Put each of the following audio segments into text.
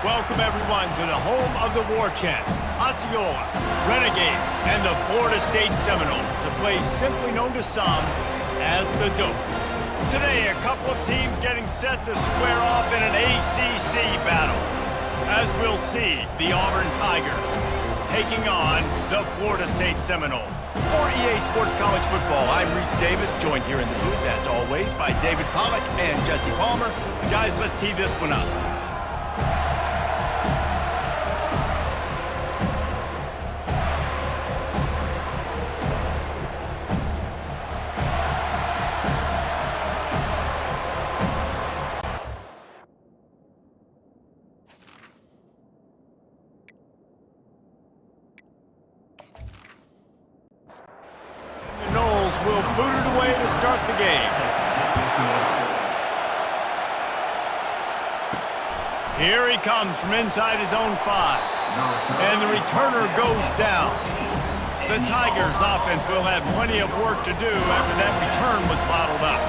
Welcome, everyone, to the home of the war chant, Osceola, Renegade, and the Florida State Seminoles, a place simply known to some as the Dope. Today, a couple of teams getting set to square off in an ACC battle. As we'll see, the Auburn Tigers taking on the Florida State Seminoles. For EA Sports College Football, I'm Reese Davis, joined here in the booth, as always, by David Pollack and Jesse Palmer. Guys, let's tee this one up. Will boot it away to start the game. Here he comes from inside his own 5. And the returner goes down. The Tigers offense will have plenty of work to do after that return was bottled up.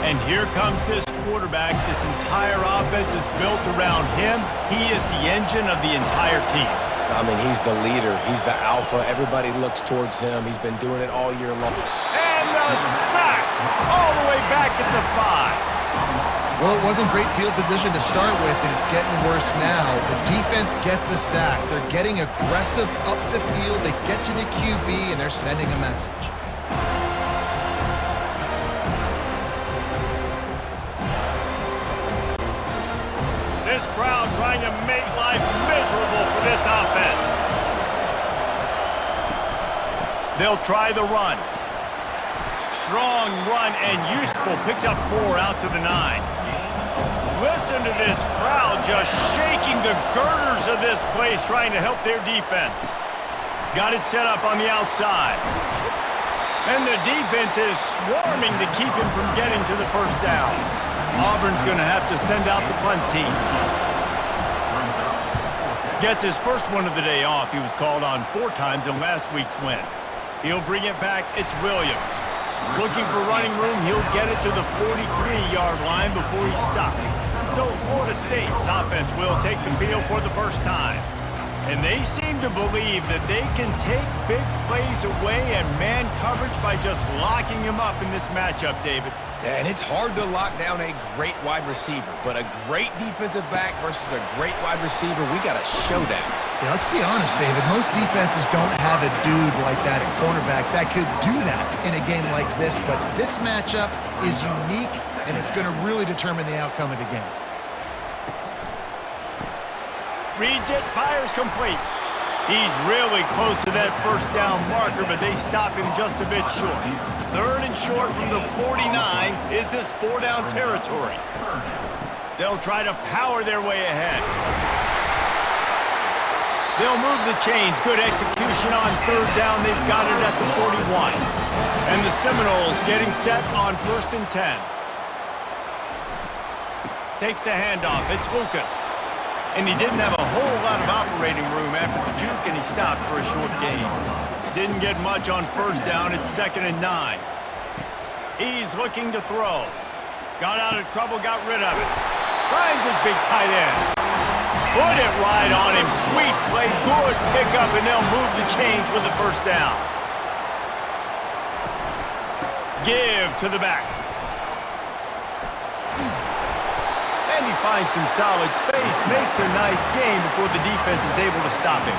And here comes this quarterback. This entire offense is built around him. He is the engine of the entire team. I mean, he's the leader. He's the alpha. Everybody looks towards him. He's been doing it all year long. And a sack all the way back at the 5. Well, it wasn't great field position to start with, and it's getting worse now. The defense gets a sack. They're getting aggressive up the field. They get to the QB, and they're sending a message. This crowd trying to make life miserable for this offense. They'll try the run. Strong run and useful. Picks up 4 out to the 9. Listen to this crowd just shaking the girders of this place trying to help their defense. Got it set up on the outside. And the defense is swarming to keep him from getting to the first down. Auburn's going to have to send out the punt team. Gets his first one of the day off. He was called on 4 times in last week's win. He'll bring it back. It's Williams. Looking for running room. He'll get it to the 43-yard line before he stops. So Florida State's offense will take the field for the first time. And they seem to believe that they can take big plays away and man coverage by just locking him up in this matchup, David. Yeah, and it's hard to lock down a great wide receiver, but a great defensive back versus a great wide receiver, we got a showdown. Yeah, let's be honest, David. Most defenses don't have a dude like that at cornerback that could do that in a game like this, but this matchup is unique, and it's going to really determine the outcome of the game. Reads it, fires complete. He's really close to that first down marker, but they stop him just a bit short. 3rd and short from the 49 is this 4-down territory. They'll try to power their way ahead. They'll move the chains. Good execution on 3rd down. They've got it at the 41. And the Seminoles getting set on 1st and 10. Takes the handoff. It's Lucas. And he didn't have a whole lot of operating room after the juke, and he stopped for a short gain. Didn't get much on 1st down. It's 2nd and 9. He's looking to throw. Got out of trouble, got rid of it. Finds his big tight end. Put it right on him. Sweet play, good pickup, and they'll move the chains with the 1st down. Give to the back. And he finds some solid space, makes a nice gain before the defense is able to stop him.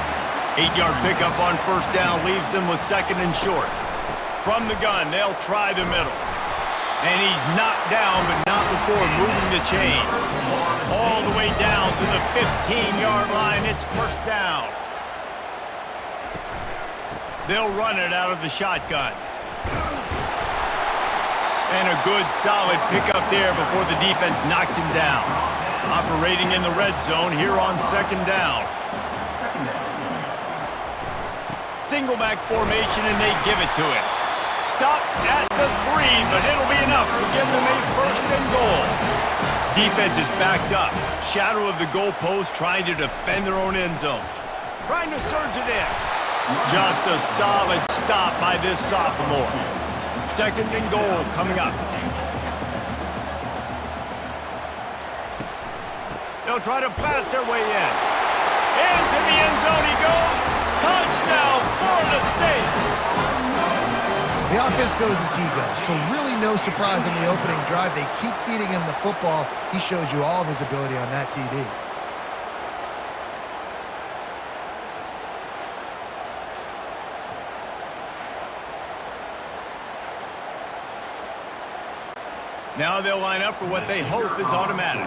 8-yard pickup on 1st down leaves them with 2nd and short. From the gun, they'll try the middle. And he's knocked down, but not before moving the chains. All the way down to the 15-yard line. It's 1st down. They'll run it out of the shotgun. And a good, solid pickup there before the defense knocks him down. Operating in the red zone here on 2nd down. Single back formation, and they give it to him. Stopped at the 3, but it'll be enough to give them a 1st and goal. Defense is backed up. Shadow of the goalpost, trying to defend their own end zone. Trying to surge it in. Just a solid stop by this sophomore. 2nd and goal coming up. They'll they'll try to pass their way in. Into the end zone he goes. Touchdown, Florida State. The offense goes as he goes, so really no surprise on the opening drive. They keep feeding him the football. He showed you all of his ability on that TD. Now they'll line up for what they hope is automatic.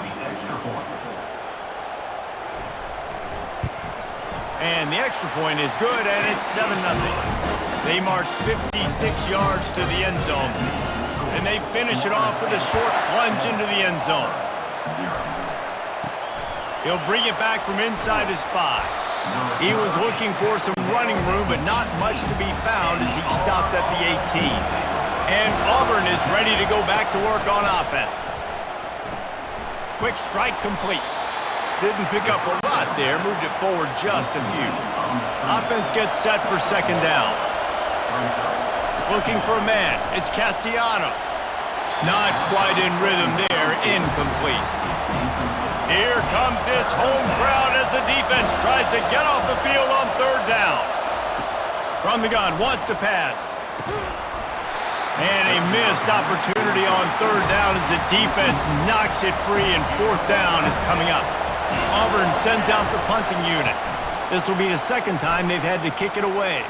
And the extra point is good, and it's 7-0. They marched 56 yards to the end zone, and they finish it off with a short plunge into the end zone. He'll bring it back from inside his 5. He was looking for some running room, but not much to be found as he stopped at the 18. And Auburn is ready to go back to work on offense. Quick strike complete. Didn't pick up a lot there, moved it forward just a few. Offense gets set for second down. Looking for a man, it's Castellanos. Not quite in rhythm there, incomplete. Here comes this home crowd as the defense tries to get off the field on third down. From the gun, wants to pass. And a missed opportunity on third down as the defense knocks it free, and fourth down is coming up. Auburn sends out the punting unit. This will be the second time they've had to kick it away.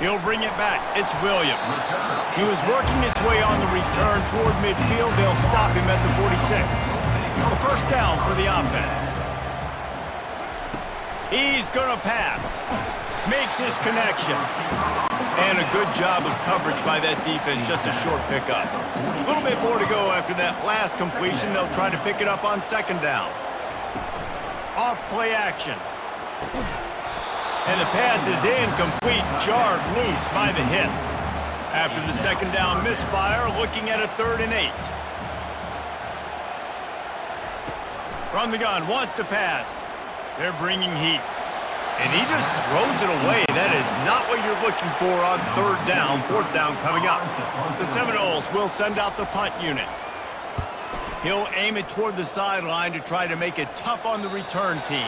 He'll bring it back. It's Williams. He was working his way on the return toward midfield. They'll stop him at the 46. A first down for the offense. He's going to pass. Makes his connection. And a good job of coverage by that defense, just a short pickup. A little bit more to go after that last completion. They'll try to pick it up on second down. Off play action. And the pass is incomplete, jarred loose by the hit. After the second down misfire, looking at a 3rd and 8. From the gun, wants to pass. They're bringing heat. And he just throws it away. That is not what you're looking for on third down. Fourth down coming up. The Seminoles will send out the punt unit. He'll aim it toward the sideline to try to make it tough on the return team.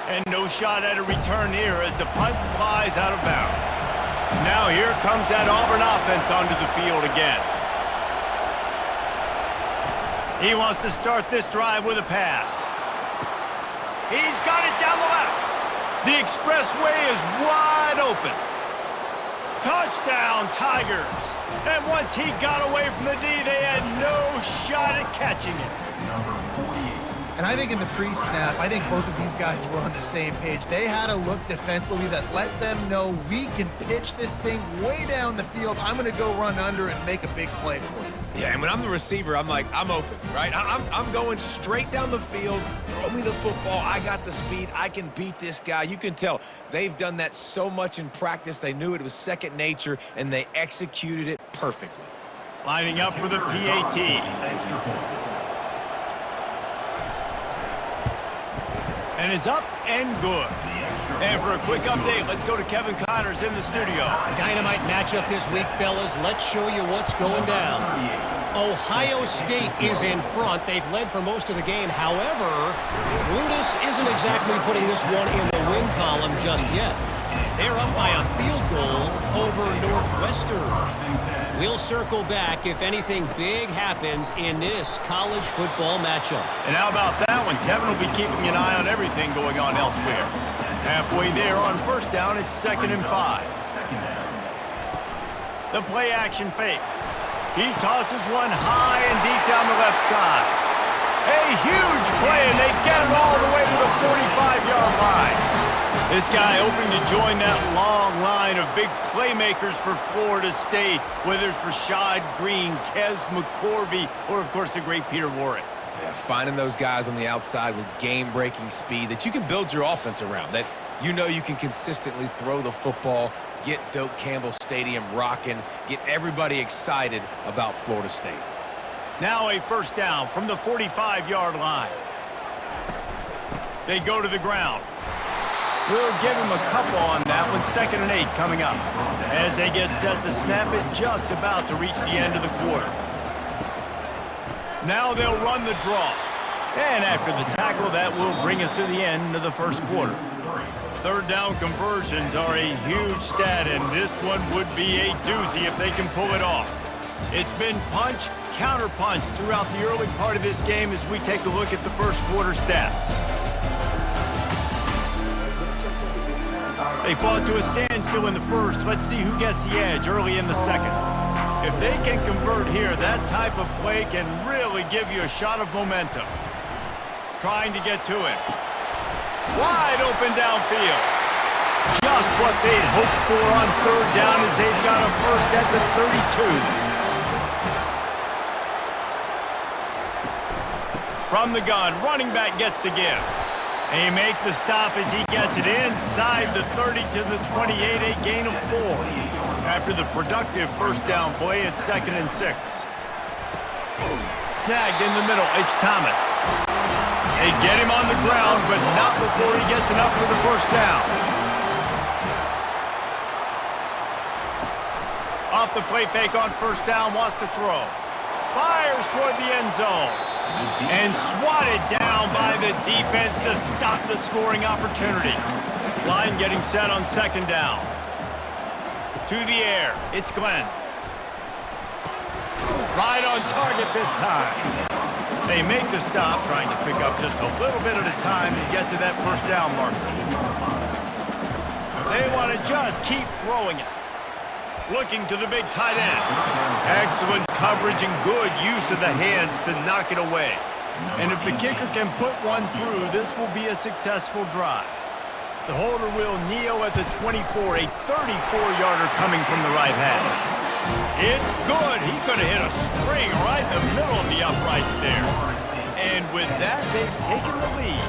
And no shot at a return here as the punt flies out of bounds. Now here comes that Auburn offense onto the field again. He wants to start this drive with a pass. He's got it down the left. The expressway is wide open. Touchdown, Tigers. And once he got away from the D, they had no shot at catching it. And I think in the pre-snap, I think both of these guys were on the same page. They had a look defensively that let them know we can pitch this thing way down the field. I'm going to go run under and make a big play for you. Yeah, and when I'm the receiver, I'm like, I'm open, right? I'm going straight down the field. Throw me the football. I got the speed. I can beat this guy. You can tell they've done that so much in practice. They knew it was second nature, and they executed it perfectly. Lining up for the PAT. And it's up and good. And for a quick update, let's go to Kevin Connors in the studio. Dynamite matchup this week, fellas. Let's show you what's going down. Ohio State is in front. They've led for most of the game. However, Brutus isn't exactly putting this one in the win column just yet. They're up by a field goal over Northwestern. We'll circle back if anything big happens in this college football matchup. And how about that one? Kevin will be keeping an eye on everything going on elsewhere. Halfway there on first down, it's 2nd and 5. The play action fake. He tosses one high and deep down the left side. A huge play, and they get it all the way to the 45-yard line. This guy hoping to join that long line of big playmakers for Florida State, whether it's Rashad Green, Kez McCorvey, or, of course, the great Peter Warrick. Yeah, finding those guys on the outside with game-breaking speed that you can build your offense around, that you know you can consistently throw the football, get Doak Campbell Stadium rocking, get everybody excited about Florida State. Now a first down from the 45-yard line. They go to the ground. We'll give him a couple on that one. 2nd and 8 coming up. As they get set to snap it, just about to reach the end of the quarter. Now they'll run the draw. And after the tackle, that will bring us to the end of the first quarter. Third down conversions are a huge stat, and this one would be a doozy if they can pull it off. It's been punch, counter-punch throughout the early part of this game as we take a look at the first quarter stats. They fought to a standstill in the first. Let's see who gets the edge early in the second. If they can convert here, that type of play can really give you a shot of momentum. Trying to get to it. Wide open downfield. Just what they'd hoped for on third down as they've got a first at the 32. From the gun, running back gets to give. They make the stop as he gets it inside the 30 to the 28, a gain of 4. After the productive first down play, it's 2nd and 6. Snagged in the middle, it's Thomas. They get him on the ground, but not before he gets enough for the first down. Off the play fake on first down, wants to throw. Fires toward the end zone. And swatted down by the defense to stop the scoring opportunity. Line getting set on second down. To the air, it's Glenn. Right on target this time. They make the stop, trying to pick up just a little bit at a time to get to that first down marker. They want to just keep throwing it. Looking to the big tight end. Excellent coverage and good use of the hands to knock it away. And if the kicker can put one through, this will be a successful drive. The holder will kneel at the 24, a 34-yarder coming from the right hash. It's good. He could have hit a string right in the middle of the uprights there. And with that, they've taken the lead.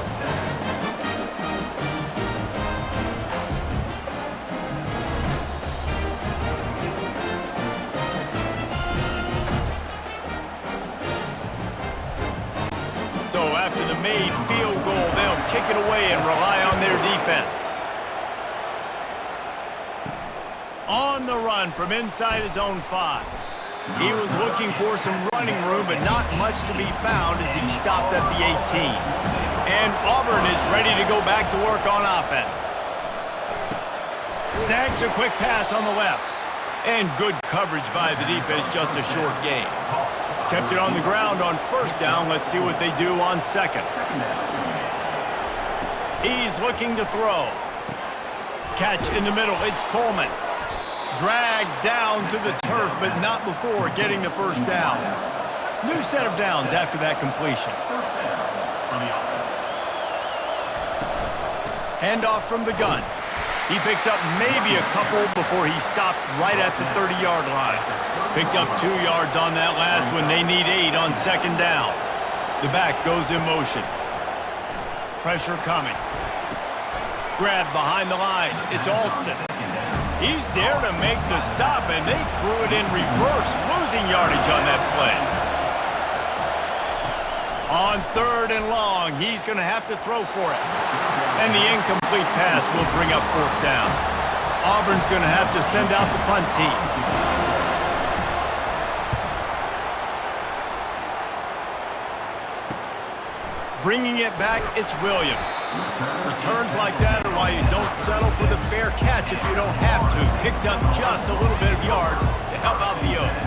So after the made field goal, they'll kick it away and rely on their defense. On the run from inside his own 5. He was looking for some running room, but not much to be found as he stopped at the 18. And Auburn is ready to go back to work on offense. Snags a quick pass on the left. And good coverage by the defense, just a short gain. Kept it on the ground on first down. Let's see what they do on second. He's looking to throw. Catch in the middle. It's Coleman. Dragged down to the turf, but not before getting the first down. New set of downs after that completion. Handoff from the gun. He picks up maybe a couple before he stopped right at the 30-yard line. Picked up 2 yards on that last one. They need 8 on second down. The back goes in motion. Pressure coming. Grab behind the line. It's Alston. He's there to make the stop, and they threw it in reverse, losing yardage on that play. On third and long, he's going to have to throw for it. And the incomplete pass will bring up fourth down. Auburn's going to have to send out the punt team. Bringing it back, it's Williams. Returns like that are why you don't settle for the fair catch if you don't have to. Picks up just a little bit of yards to help out the oath.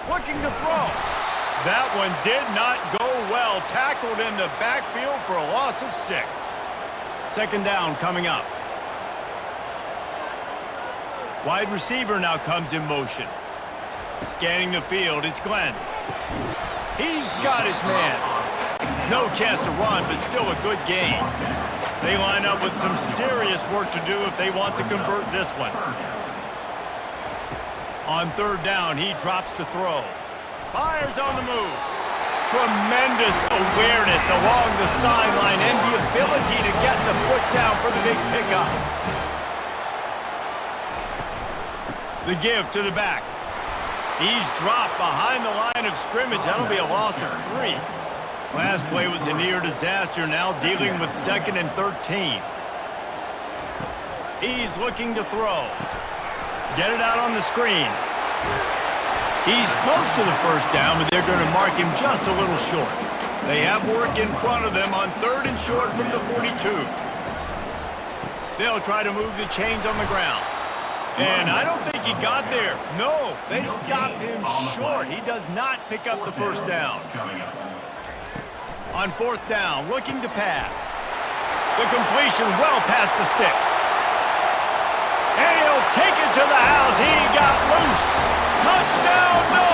Looking to throw. That one did not go well. Tackled in the backfield for a loss of 6. Second down coming up. Wide receiver now comes in motion. Scanning the field, it's Glenn. He's got his man. No chance to run, but still a good game. They line up with some serious work to do if they want to convert this one. On third down, he drops to throw. Fires on the move. Tremendous awareness along the sideline and the ability to get the foot down for the big pickup. The give to the back. He's dropped behind the line of scrimmage. That'll be a loss of 3. Last play was a near disaster, now dealing with 2nd and 13. He's looking to throw. Get it out on the screen. He's close to the first down, but they're going to mark him just a little short. They have work in front of them on 3rd and short from the 42. They'll try to move the chains on the ground. And I don't think he got there. No, they stopped him short. He does not pick up the first down. On 4th down, looking to pass. The completion well past the sticks. And he'll take it to the house. He got loose. Touchdown, no!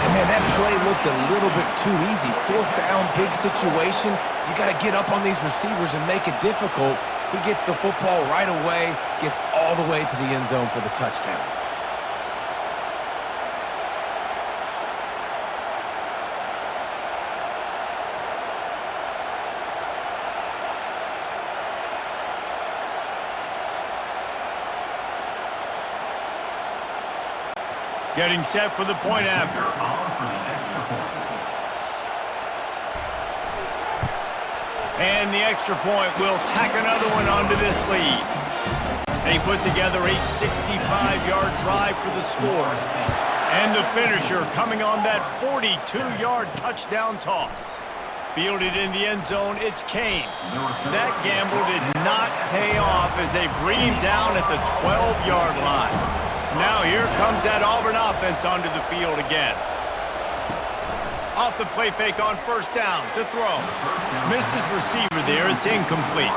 And man, that play looked a little bit too easy. 4th down, big situation. You got to get up on these receivers and make it difficult. He gets the football right away, gets all the way to the end zone for the touchdown. Getting set for the point after. And the extra point will tack another one onto this lead. They put together a 65-yard drive for the score. And the finisher coming on that 42-yard touchdown toss. Fielded in the end zone, it's Kane. That gamble did not pay off as they bring him down at the 12-yard line. Now here comes that Auburn offense onto the field again. Off the play fake on 1st down to throw. Missed his receiver there, it's incomplete.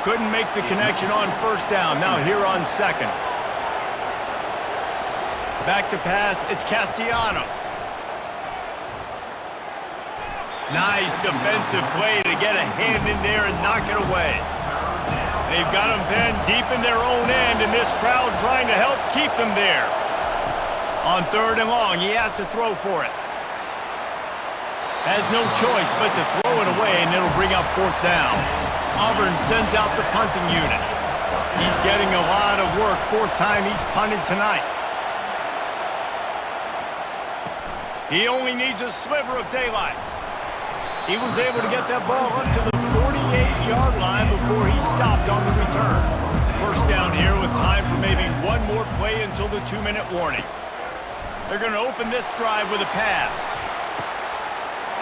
Couldn't make the connection on 1st down, now here on 2nd. Back to pass, it's Castellanos. Nice defensive play to get a hand in there and knock it away. They've got him pinned deep in their own end, and this crowd trying to help keep them there. On 3rd and long, he has to throw for it. Has no choice but to throw it away, and it'll bring up 4th down. Auburn sends out the punting unit. He's getting a lot of work, 4th time he's punted tonight. He only needs a sliver of daylight. He was able to get that ball up to the 48-yard line before he stopped on the return. 1st down here with time for maybe one more play until the 2-minute warning. They're going to open this drive with a pass.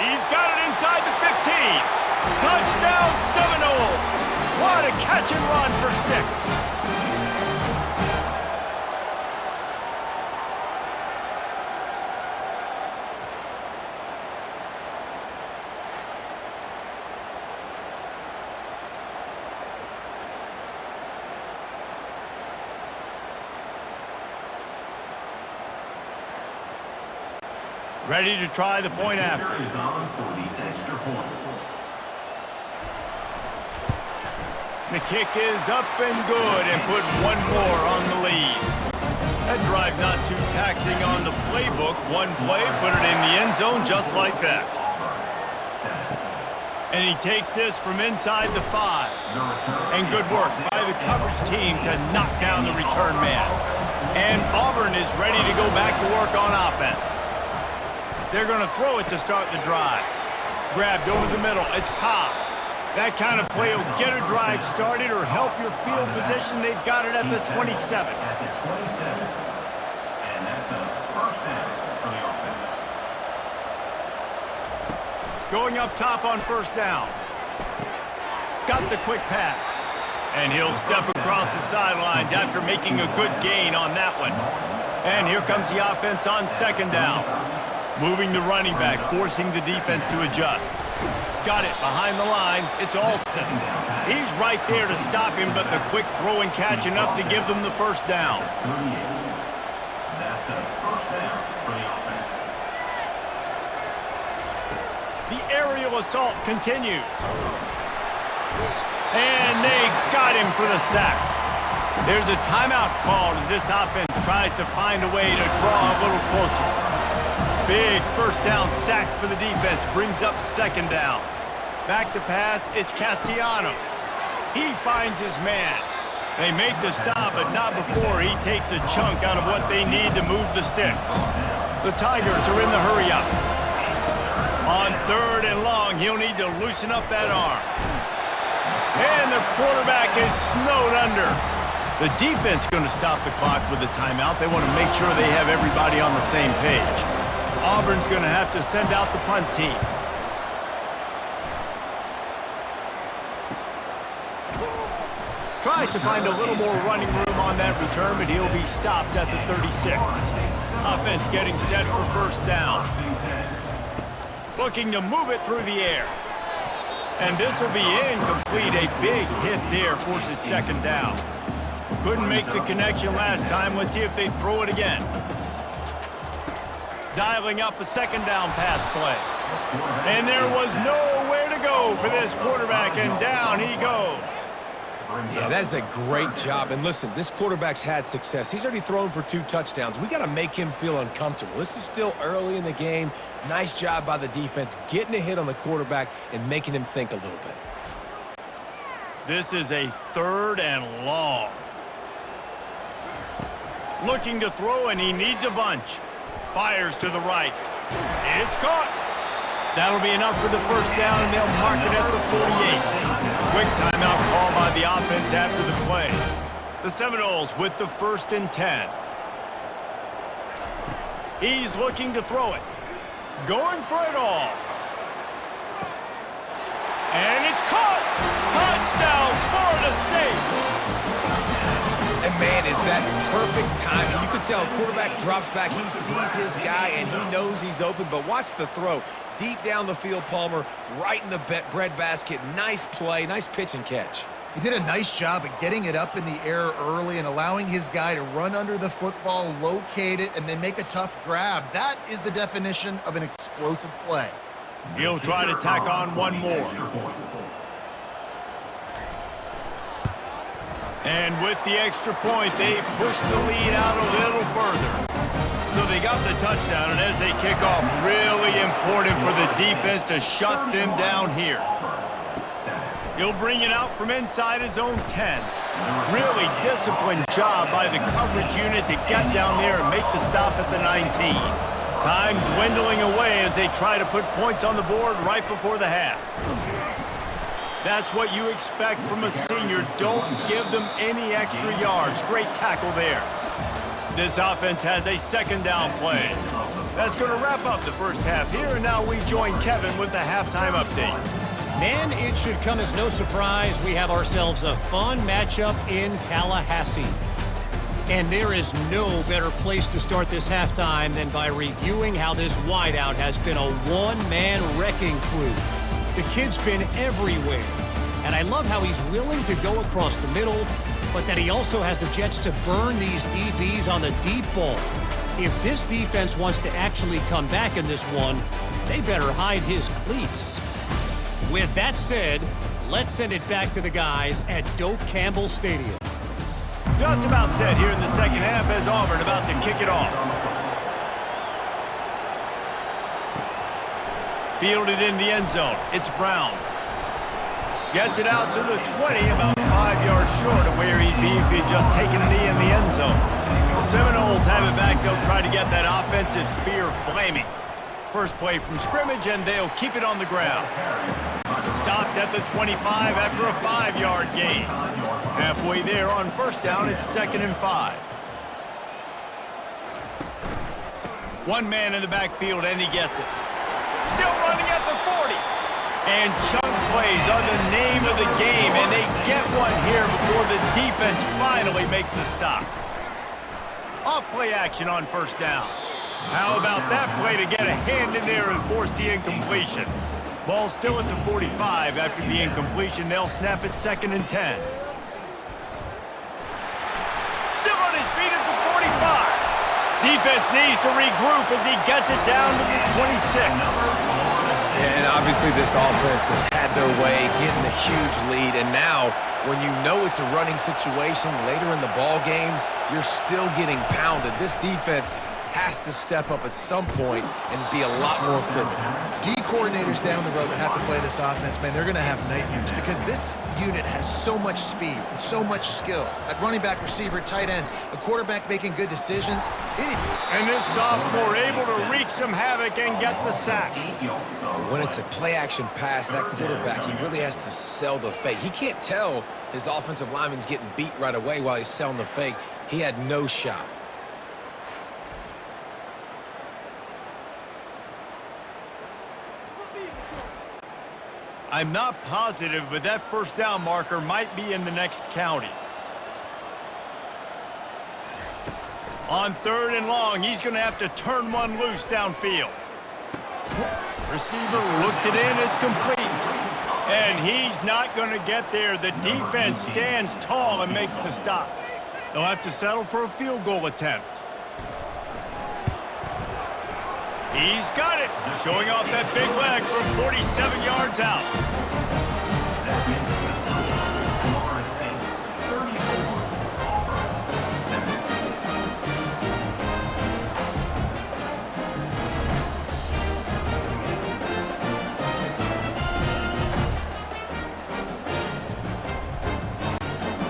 He's got it inside the 15. Touchdown Seminoles! What a catch and run for 6. Ready to try the point after. The kick is up and good and put one more on the lead. That drive not too taxing on the playbook. One play, put it in the end zone just like that. And he takes this from inside the 5. And good work by the coverage team to knock down the return man. And Auburn is ready to go back to work on offense. They're going to throw it to start the drive. Grabbed over the middle. It's Cobb. That kind of play will get a drive started or help your field position. They've got it at the 27. And that's a 1st down for the offense. Going up top on 1st down. Got the quick pass. And he'll step across the sidelines after making a good gain on that one. And here comes the offense on 2nd down. Moving the running back, forcing the defense to adjust. Got it behind the line. It's Alston. He's right there to stop him, but the quick throw and catch enough to give them the 1st down. That's a 1st down for the offense. The aerial assault continues. And they got him for the sack. There's a timeout called as this offense tries to find a way to draw a little closer. Big 1st down sack for the defense, brings up 2nd down. Back to pass, it's Castellanos. He finds his man. They make the stop, but not before he takes a chunk out of what they need to move the sticks. The Tigers are in the hurry-up. On 3rd and long, he'll need to loosen up that arm. And the quarterback is snowed under. The defense going to stop the clock with a timeout. They want to make sure they have everybody on the same page. Auburn's going to have to send out the punt team. Tries to find a little more running room on that return, but he'll be stopped at the 36. Offense getting set for first down. Looking to move it through the air. And this will be incomplete. A big hit there forces second down. Couldn't make the connection last time. Let's see if they throw it again. Dialing up a second down pass play. And there was nowhere to go for this quarterback, and down he goes. Yeah, that is a great job. And listen, this quarterback's had success. He's already thrown for 2 touchdowns. We got to make him feel uncomfortable. This is still early in the game. Nice job by the defense, getting a hit on the quarterback and making him think a little bit. This is a 3rd and long. Looking to throw, and he needs a bunch. Fires to the right. It's caught. That'll be enough for the first down, and they'll mark it at the 48. Quick timeout call by the offense after the play. The Seminoles with the 1st and 10. He's looking to throw it. Going for it all. And it's caught! Touchdown, Florida State! And man, is that perfect timing. You can tell quarterback drops back. He sees his guy, and he knows he's open. But watch the throw. Deep down the field, Palmer, right in the bread basket. Nice play, nice pitch and catch. He did a nice job at getting it up in the air early and allowing his guy to run under the football, locate it, and then make a tough grab. That is the definition of an explosive play. He'll try to tack on one more. And with the extra point, they push the lead out a little further. So they got the touchdown, and as they kick off, really important for the defense to shut them down here. He'll bring it out from inside his own 10. Really disciplined job by the coverage unit to get down there and make the stop at the 19. Time dwindling away as they try to put points on the board right before the half. That's what you expect from a senior. Don't give them any extra yards. Great tackle there. This offense has a second down play. That's going to wrap up the first half here, and now we join Kevin with the halftime update. Man, it should come as no surprise we have ourselves a fun matchup in Tallahassee. And there is no better place to start this halftime than by reviewing how this wideout has been a one-man wrecking crew. The kid's been everywhere, and I love how he's willing to go across the middle, but that he also has the jets to burn these DBs on the deep ball. If this defense wants to actually come back in this one, they better hide his cleats. With that said, let's send it back to the guys at Doak Campbell Stadium. Just about set here in the second half as Auburn about to kick it off. Fielded in the end zone. It's Brown. Gets it out to the 20, about 5 yards short of where he'd be if he'd just taken a knee in the end zone. The Seminoles have it back. They'll try to get that offensive spear flaming. First play from scrimmage, and they'll keep it on the ground. Stopped at the 25 after a 5-yard gain. Halfway there on first down, it's 2nd and 5. One man in the backfield, and he gets it. Still running at the 40. And chunk plays are the name of the game, and they get one here before the defense finally makes the stop. Off-play action on first down. How about that play to get a hand in there and force the incompletion? Ball still at the 45 after the incompletion. They'll snap it 2nd and 10. Still on his feet at the 45. Defense needs to regroup as he gets it down to the 26. And obviously this offense has had their way, getting the huge lead. And now, when you know it's a running situation later in the ball games, you're still getting pounded. This defense has to step up at some point and be a lot more physical. D coordinators down the road that have to play this offense, man, they're going to have nightmares because this unit has so much speed and so much skill. At running back, receiver, tight end, a quarterback making good decisions. And this sophomore able to wreak some havoc and get the sack. When it's a play-action pass, that quarterback, he really has to sell the fake. He can't tell his offensive lineman's getting beat right away while he's selling the fake. He had no shot. I'm not positive, but that first down marker might be in the next county. On 3rd and long, he's going to have to turn one loose downfield. Receiver looks it in, it's complete. And he's not going to get there. The defense stands tall and makes the stop. They'll have to settle for a field goal attempt. He's got it, showing off that big leg from 47 yards out.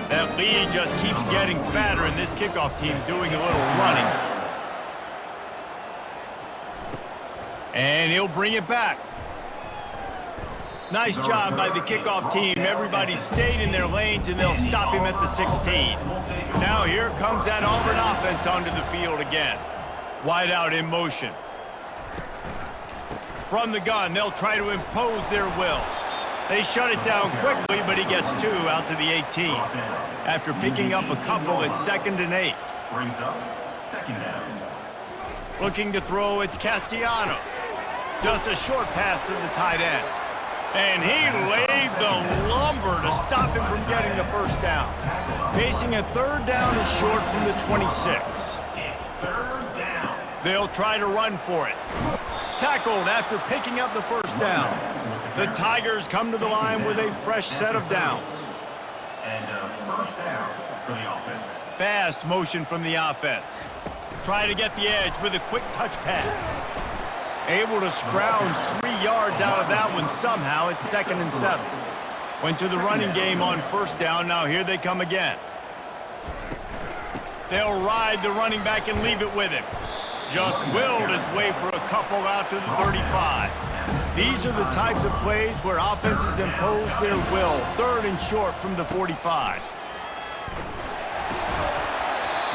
That lead just keeps getting fatter, and this kickoff team doing a little running. And he'll bring it back. Nice job by the kickoff team. Everybody stayed in their lanes, and they'll stop him at the 16. Now here comes that Auburn offense onto the field again. Wide out in motion. From the gun, they'll try to impose their will. They shut it down quickly, but he gets 2 out to the 18. After picking up a couple, it's 2nd and 8. Brings up 2nd down. Looking to throw, it's Castellanos. Just a short pass to the tight end. And he laid the lumber to stop him from getting the first down. Facing a 3rd down and short from the 26. It's 3rd down. They'll try to run for it. Tackled after picking up the first down. The Tigers come to the line with a fresh set of downs. And first down for the offense. Fast motion from the offense. Try to get the edge with a quick touch pass. Able to scrounge 3 yards out of that one somehow. It's 2nd and 7. Went to the running game on first down. Now here they come again. They'll ride the running back and leave it with him. Just willed his way for a couple out to the 35. These are the types of plays where offenses impose their will. 3rd and short from the 45.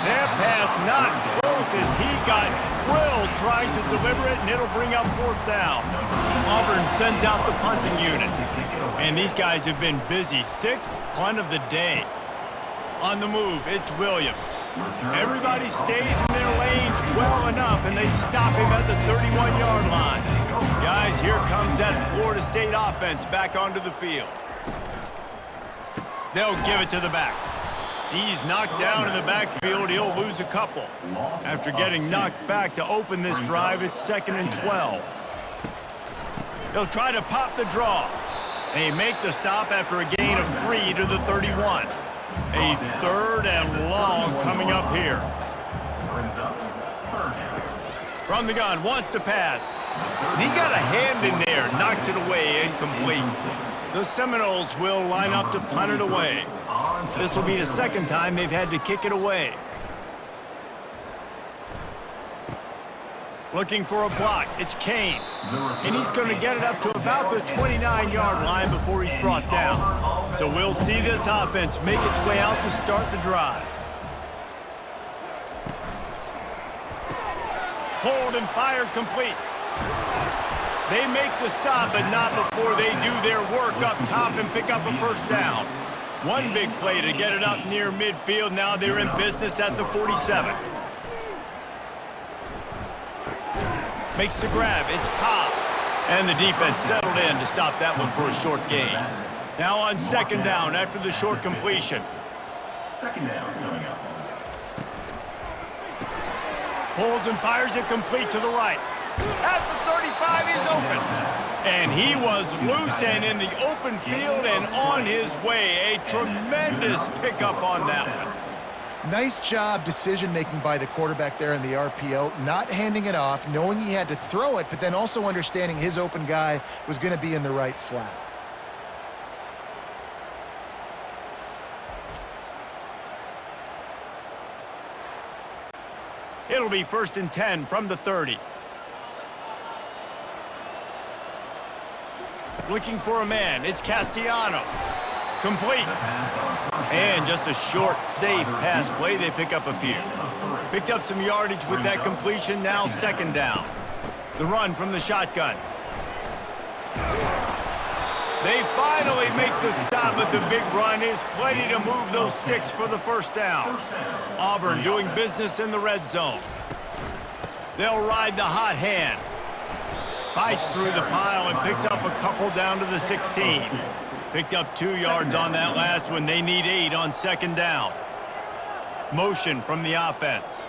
That pass not close as he got drilled trying to deliver it, and it'll bring up 4th down. Auburn sends out the punting unit. And these guys have been busy. 6th punt of the day. On the move, it's Williams. Everybody stays in their lanes well enough, and they stop him at the 31-yard line. Guys, here comes that Florida State offense back onto the field. They'll give it to the back. He's knocked down in the backfield. He'll lose a couple. After getting knocked back to open this drive, it's 2nd and 12. They'll try to pop the draw. They make the stop after a gain of 3 to the 31. A 3rd and long coming up here. Brings up 3rd down. From the gun, wants to pass. And he got a hand in there, knocks it away, incomplete. The Seminoles will line up to punt it away. This will be the 2nd time they've had to kick it away. Looking for a block, it's Kane. And he's going to get it up to about the 29-yard line before he's brought down. So we'll see this offense make its way out to start the drive. Hold and fired complete. They make the stop, but not before they do their work up top and pick up a first down. One big play to get it up near midfield. Now they're in business at the 47. Makes the grab. It's Cobb. And the defense settled in to stop that one for a short gain. Now on 2nd down after the short completion. 2nd down coming up. Pulls and fires it complete to the right. At the 35, he's open. And he was loose and in the open field and on his way. A tremendous pickup on that one. Nice job decision-making by the quarterback there in the RPO, not handing it off, knowing he had to throw it, but then also understanding his open guy was going to be in the right flat. It'll be 1st and 10 from the 30. Looking for a man. It's Castellanos. Complete. And just a short, safe pass play. They pick up a few. Picked up some yardage with that completion. Now 2nd down. The run from the shotgun. They finally make the stop, but the big run is plenty to move those sticks for the 1st down. Auburn doing business in the red zone. They'll ride the hot hand. Fights through the pile and picks up a couple down to the 16. Picked up 2 yards on that last one. They need 8 on 2nd down. Motion from the offense.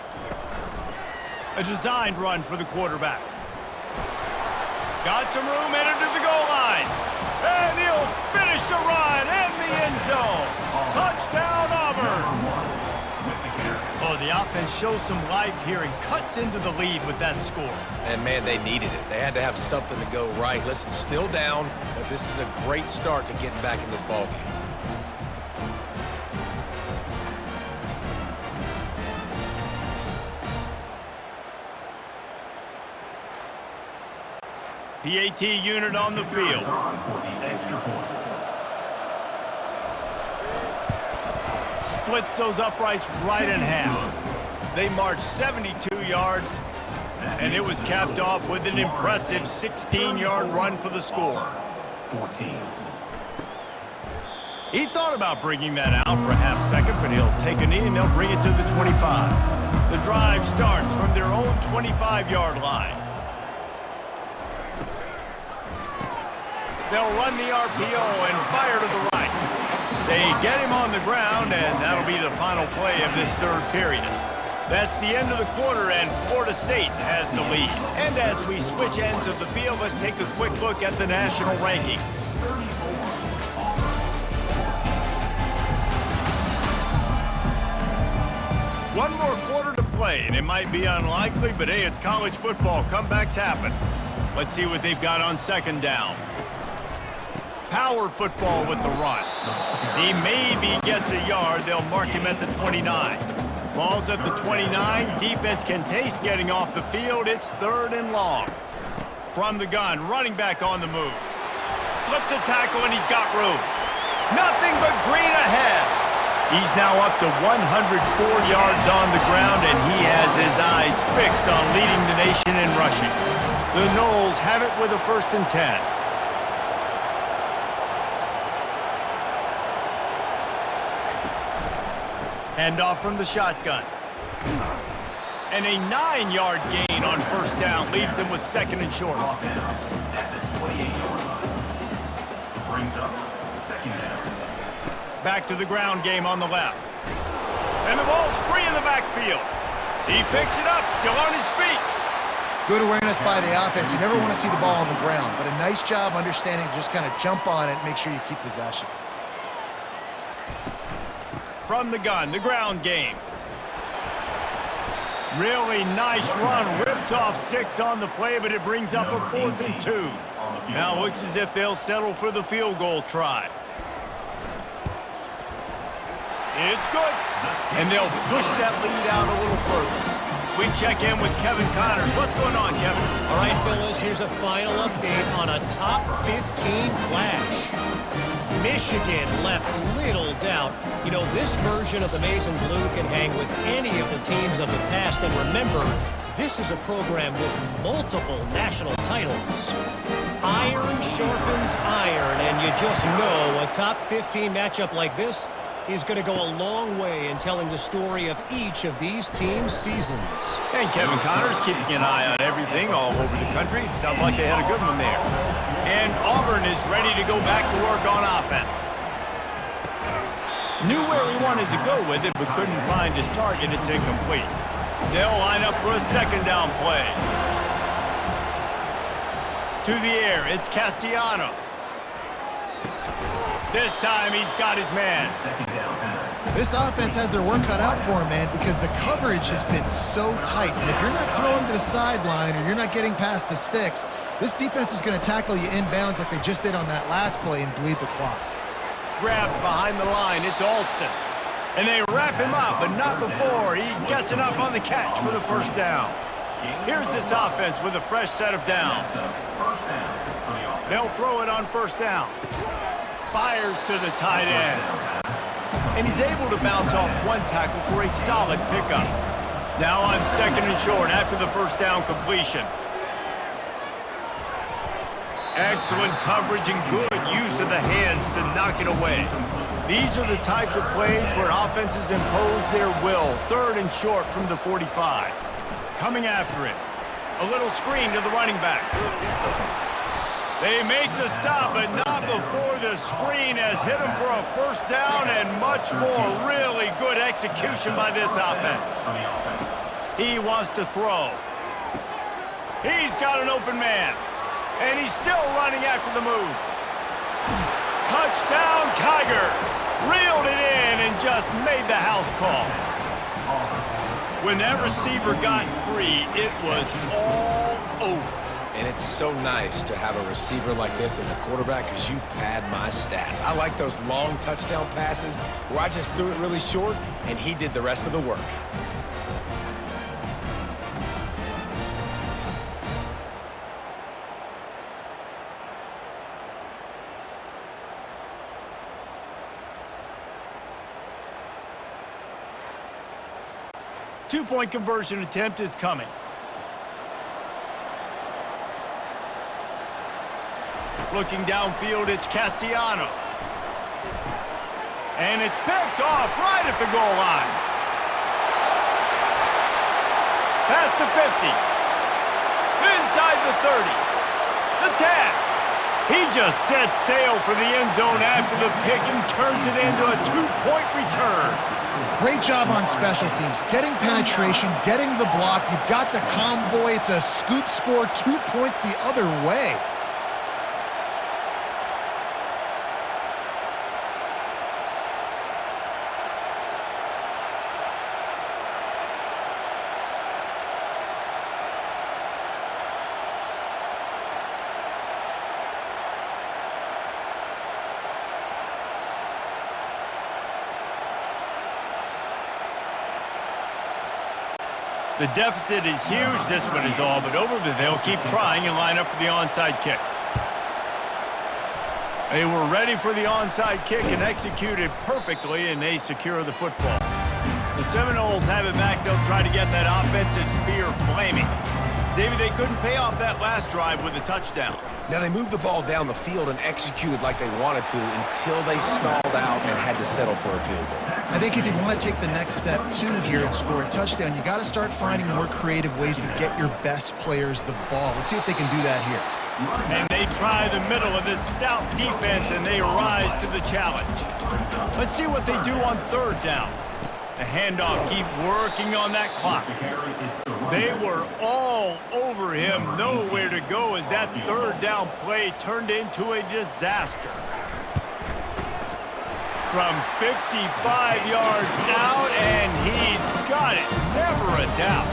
A designed run for the quarterback. Got some room, headed to the goal line. And he'll finish the run and the end zone. Touchdown, Auburn. Oh, the offense shows some life here and cuts into the lead with that score. And, man, they needed it. They had to have something to go right. Listen, still down, but this is a great start to getting back in this ballgame. PAT unit on the field. Splits those uprights right in half. They marched 72 yards, and it was capped off with an impressive 16-yard run for the score. 14. He thought about bringing that out for a half second, but he'll take a knee and they'll bring it to the 25. The drive starts from their own 25-yard line. They'll run the RPO and fire to the right. They get him on the ground, and that'll be the final play of this 3rd period. That's the end of the quarter, and Florida State has the lead. And as we switch ends of the field, let's take a quick look at the national rankings. One more quarter to play, and it might be unlikely, but hey, it's college football. Comebacks happen. Let's see what they've got on 2nd down. Power football with the run. He maybe gets a yard. They'll mark him at the 29. Ball's at the 29. Defense can taste getting off the field. It's 3rd and long. From the gun, running back on the move. Slips a tackle, and he's got room. Nothing but green ahead. He's now up to 104 yards on the ground, and he has his eyes fixed on leading the nation in rushing. The Noles have it with a 1st and 10. Handoff from the shotgun. And a 9-yard gain on 1st down leaves them with 2nd and short. Brought down at the 28-yard line. Brings up 2nd down. Back to the ground game on the left. And the ball's free in the backfield. He picks it up, still on his feet. Good awareness by the offense. You never want to see the ball on the ground, but a nice job understanding to just kind of jump on it and make sure you keep possession. From the gun, the ground game. Really nice run. Rips off 6 on the play, but it brings up a 4th and 2. Now looks as if they'll settle for the field goal try. It's good. And they'll push that lead out a little further. We check in with Kevin Connors. What's going on, Kevin? All right, fellas, here's a final update on a top 15 clash. Michigan left little doubt. You know, this version of the Maize and Blue can hang with any of the teams of the past. And remember, this is a program with multiple national titles. Iron sharpens iron, and you just know a top 15 matchup like this is going to go a long way in telling the story of each of these teams' seasons. And Kevin Connors keeping an eye on everything all over the country. Sounds like they had a good one there. And Auburn is ready to go back to work on offense. Knew where he wanted to go with it, but couldn't find his target. It's incomplete. They'll line up for a 2nd down play. To the air, it's Castellanos. This time he's got his man. This offense has their work cut out for them, man, because the coverage has been so tight. And if you're not throwing to the sideline or you're not getting past the sticks, this defense is going to tackle you inbounds like they just did on that last play and bleed the clock. Grabbed behind the line. It's Alston. And they wrap him up, but not before he gets enough on the catch for the first down. Here's this offense with a fresh set of downs. They'll throw it on first down. Fires to the tight end. And he's able to bounce off one tackle for a solid pickup. Now on second and short after the first down completion. Excellent coverage and good use of the hands to knock it away. These are the types of plays where offenses impose their will. Third and short from the 45. Coming after it. A little screen to the running back. They make the stop, but not before the screen has hit him for a first down and much more. Really good execution by this offense. He wants to throw. He's got an open man. And he's still running after the move. Touchdown, Tigers! Reeled it in and just made the house call. When that receiver got free, it was all over. And it's so nice to have a receiver like this as a quarterback because you pad my stats. I like those long touchdown passes where I just threw it really short and he did the rest of the work. Two-point conversion attempt is coming. Looking downfield, it's Castellanos. And it's picked off right at the goal line. Past the 50. Inside the 30. The 10. He just sets sail for the end zone after the pick and turns it into a two-point return. Great job on special teams. Getting penetration, getting the block. You've got the convoy. It's a scoop score, 2 points the other way. The deficit is huge. This one is all but over, but they'll keep trying and line up for the onside kick. They were ready for the onside kick and executed perfectly, and they secure the football. The Seminoles have it back. They'll try to get that offensive spear flaming. David, they couldn't pay off that last drive with a touchdown. Now they moved the ball down the field and executed like they wanted to until they stalled out and had to settle for a field goal. I think if you want to take the next step too here and score a touchdown, you got to start finding more creative ways to get your best players the ball. Let's see if they can do that here. And they try the middle of this stout defense, and they rise to the challenge. Let's see what they do on third down. The handoff, keep working on that clock. They were all over him, nowhere to go as that third down play turned into a disaster. From 55 yards out, and he's got it. Never a doubt.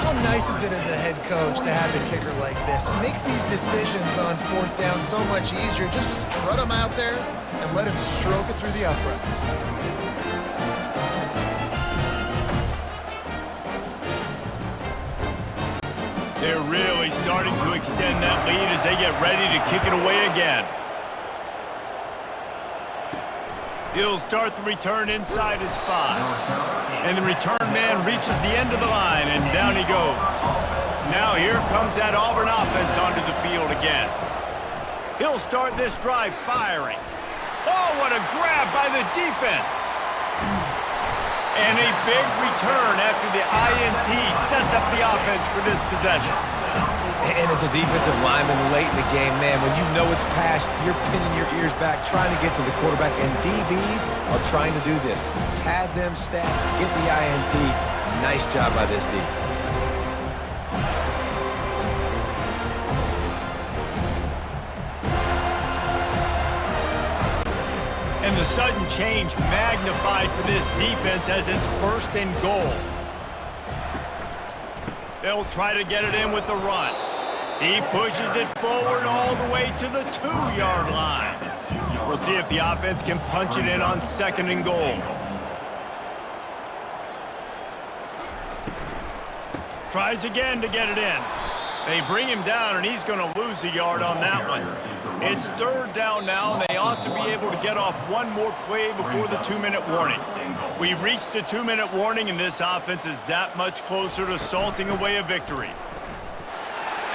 How nice is it as a head coach to have a kicker like this? It makes these decisions on fourth down so much easier. Just strut him out there and let him stroke it through the uprights. They're really starting to extend that lead as they get ready to kick it away again. He'll start the return inside his 5. And the return man reaches the end of the line, and down he goes. Now here comes that Auburn offense onto the field again. He'll start this drive firing. Oh, what a grab by the defense. And a big return after the INT sets up the offense for this possession. And as a defensive lineman late in the game, man, when you know it's past, you're pinning your ears back, trying to get to the quarterback, and DBs are trying to do this. Pad them stats, get the INT. Nice job by this D. And And the sudden change magnified for this defense as it's 1st and goal. They'll try to get it in with the run. He pushes it forward all the way to the 2-yard line. We'll see if the offense can punch it in on 2nd and goal. Tries again to get it in. They bring him down, and he's going to lose a yard on that one. It's 3rd down now, and they ought to be able to get off one more play before the 2-minute warning. We've reached the 2-minute warning, and this offense is that much closer to salting away a victory.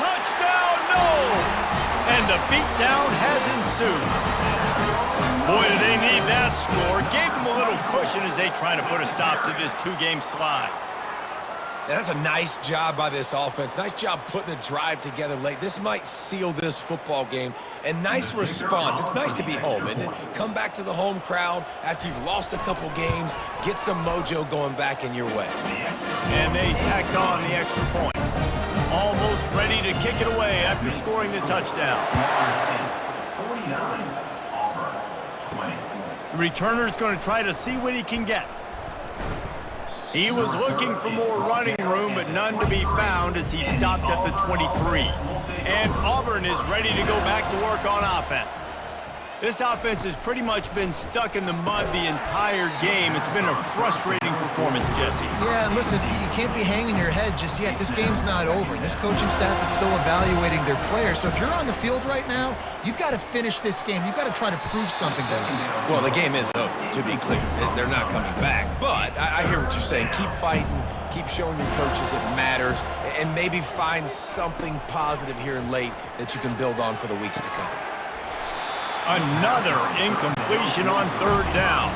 Touchdown, no! And the beatdown has ensued. Boy, do they need that score. Gave them a little cushion as they try to put a stop to this 2-game slide. That's a nice job by this offense. Nice job putting a drive together late. This might seal this football game. And nice response. It's nice to be home, isn't it? Come back to the home crowd after you've lost a couple games. Get some mojo going back in your way. And they tacked on the extra point. Almost ready to kick it away after scoring the touchdown. 49, Auburn, 20. The returner's going to try to see what he can get. He was looking for more running room, but none to be found as he stopped at the 23. And Auburn is ready to go back to work on offense. This offense has pretty much been stuck in the mud the entire game. It's been a frustrating performance, Jesse. Yeah, and listen, you can't be hanging your head just yet. This game's not over. This coaching staff is still evaluating their players. So if you're on the field right now, you've got to finish this game. You've got to try to prove something to them. Well, the game is over, to be clear. They're not coming back. But I hear what you're saying. Keep fighting. Keep showing your coaches it matters. And maybe find something positive here late that you can build on for the weeks to come. Another incompletion on 3rd down.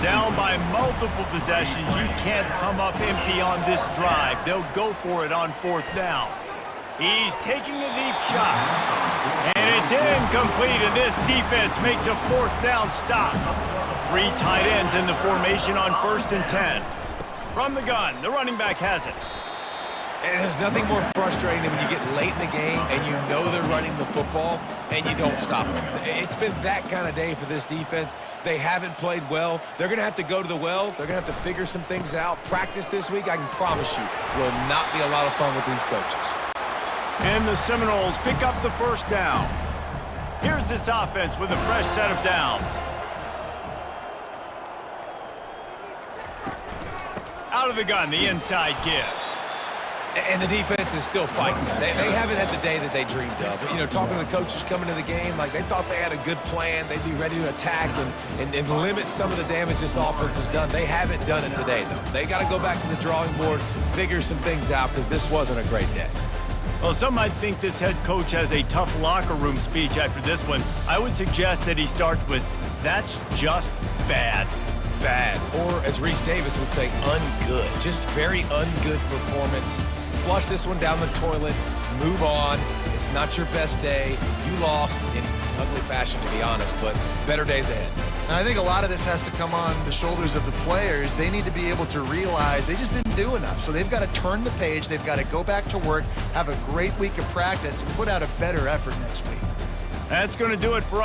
Down by multiple possessions. You can't come up empty on this drive. They'll go for it on 4th down. He's taking a deep shot. And it's incomplete, and this defense makes a 4th down stop. 3 tight ends in the formation on 1st and 10. From the gun, the running back has it. And there's nothing more frustrating than when you get late in the game and you know they're running the football and you don't stop them. It's been that kind of day for this defense. They haven't played well. They're going to have to go to the well. They're going to have to figure some things out. Practice this week, I can promise you, will not be a lot of fun with these coaches. And the Seminoles pick up the 1st down. Here's this offense with a fresh set of downs. Out of the gun, the inside give. And the defense is still fighting. They haven't had the day that they dreamed of. But, you know, talking to the coaches coming to the game, like they thought they had a good plan. They'd be ready to attack and limit some of the damage this offense has done. They haven't done it today, though. They got to go back to the drawing board, figure some things out, because this wasn't a great day. Well, some might think this head coach has a tough locker room speech after this one. I would suggest that he starts with, "That's just bad." Bad. Or, as Reese Davis would say, ungood. Just very ungood performance. Flush this one down the toilet. Move on. It's not your best day. You lost in ugly fashion, to be honest, but better days ahead. And I think a lot of this has to come on the shoulders of the players. They need to be able to realize they just didn't do enough. So they've got to turn the page. They've got to go back to work, have a great week of practice, and put out a better effort next week. That's going to do it for us.